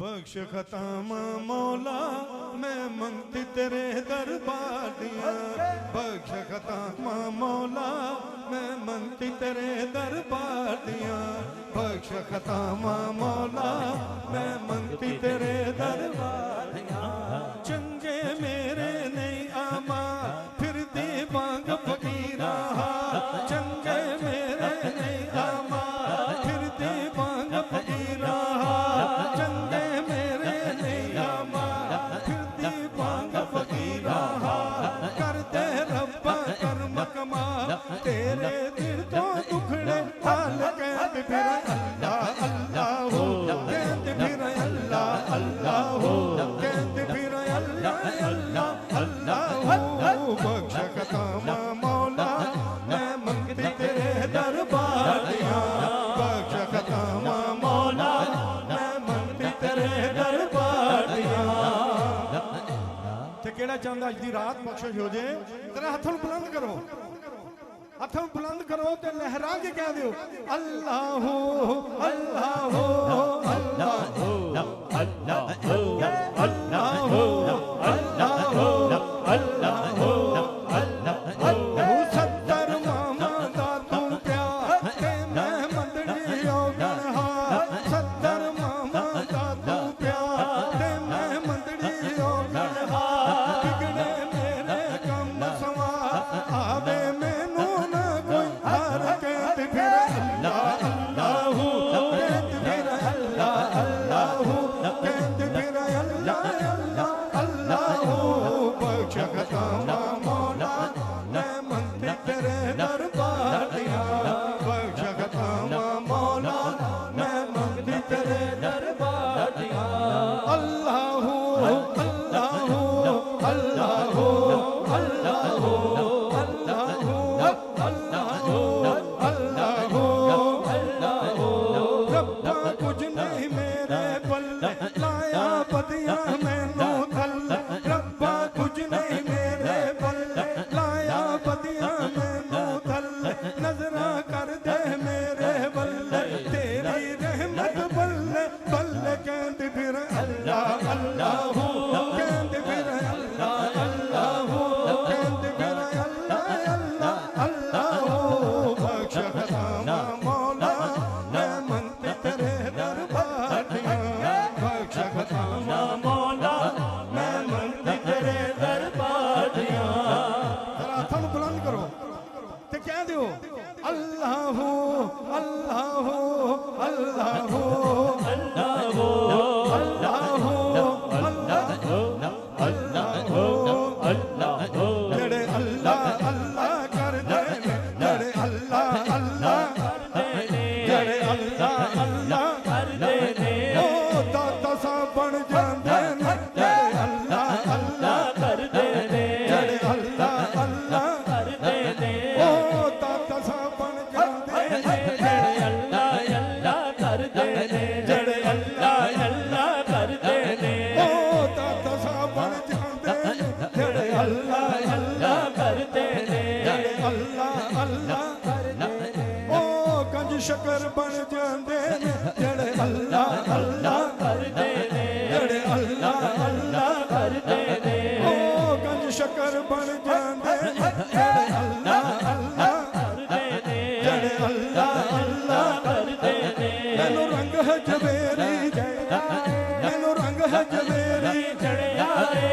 बख्श खतामा मौला मैं मंगती तेरे दरबार दिया। बख्श खतामा मौला मैं मंगती तेरे दरबार दिया। बख्श खतामा मौला मैं मंगती तेरे दरबार दिया। चंगे मेरे नहीं आमा फिर दी बांग फकीरा। चंगे मेरे नहीं आमा फिर दी बांग फकीरा। चंगे मेरे नहीं आमा फिर दी बांग फकीरा। कर दे रब्बा कर्म कमा तेरे दिल तो दुखड़े हाल कहते फिर अल्लाह अल्लाह हो। कहते फिर अल्लाह अल्लाह हो। कहते फिर अल्लाह अल्लाह अल्लाह हो। बख्श खतामा मौला मैं मंगती तेरे दरबार दिया। बख्श खतामा मौला मैं मंगती तेरे दरबार दिया। ते केड़ा चाहंदा अज दी रात बख्शिश हो जाए। तेरे हथों बुलंद करो, हथों बुलंद करो ते लहरा के कह दियो अल्लाह हो अल्लाह हो अल्लाह हो अल्लाह हो अल्लाह हो अल्लाह हो अल्लाह हो अल्लाह हो। सत्तर मामा दा तू प्यार ते मैं मंदड़ी औगणहा। सत्तर मामा दा तू प्यार ते मैं मंदड़ी औगणहा। बिगड़े मेरे कम सवार आवे मैनू ना कोई हार। कहते फिर अल्लाह अल्लाह हो। कहते फिर अल्लाह अल्लाह हो। कहते फिर अल्लाह अल्लाह अल्लाह हो। बख्श खतामा मौला मैं मंगती तेरे दरबार दिया। बख्श खतामा मौला मैं मंगती तेरे दरबार दिया। अल्लाह हो अल्लाह हो अल्लाह हो अल्लाह हो अल्लाह हो अल्लाह हो अल्लाह हो अल्लाह हो। रब्बा कुछ नहीं मेरे पल्ले लाया बदिया मैनू थल्ले। रब्बा कुछ नहीं मेरे पल्ले लाया बदिया मैनू थल्ले। नजरा कर दे मेरे बल्ले तेरी रहमत बल्ले बल्ले। कहते फिर अल्लाह अल्लाह हो। कहते फिर अल्लाह अल्लाह हो। कहते फिर अल्लाह अल्लाह अल्लाह हो। बख्श खतामा मौला मैं मंगती तेरे दरबार दिया। बख्श खतामा मौला मैं मंगती तेरे दरबार दिया। जरा हथों बुलंद करो ते कह दियो अल्लाह हो अल्लाह हो अल्लाह हो अल्लाह हो अल्लाह हो अल्लाह हो अल्लाह हो अल्लाह हो। जेड़े अल्लाह अल्लाह कर दे जेड़े अल्लाह अल्लाह कर दे जेड़े अल्लाह अल्लाह कर दे ओ दाता सा बन जांदे ने। जेड़े अल्लाह अल्लाह कर दे जेड़े अल्लाह अल्लाह कर दे ओ दाता सा बन जांदे ने। जेड़े अल्लाह अल्लाह कर दे जेड़े अल्लाह अल्लाह कर दे ओ दाता सा बन जांदे ने। जेड़े अल्लाह अल्लाह कर दे जेड़े अल्लाह अल्लाह कर दे ओ कंज शकर बन जांदे ने। जेड़े अल्लाह अल्लाह कर दे जेड़े अल्लाह अल्लाह कर दे ओ कंज शकर बन जांदे ने। जेड़े अल्लाह अल्लाह कर दे जेड़े अल्लाह अल्लाह कर दे। मैनू रंग है जवेरी मैनू रंग है जवेरी चढ़िया रे।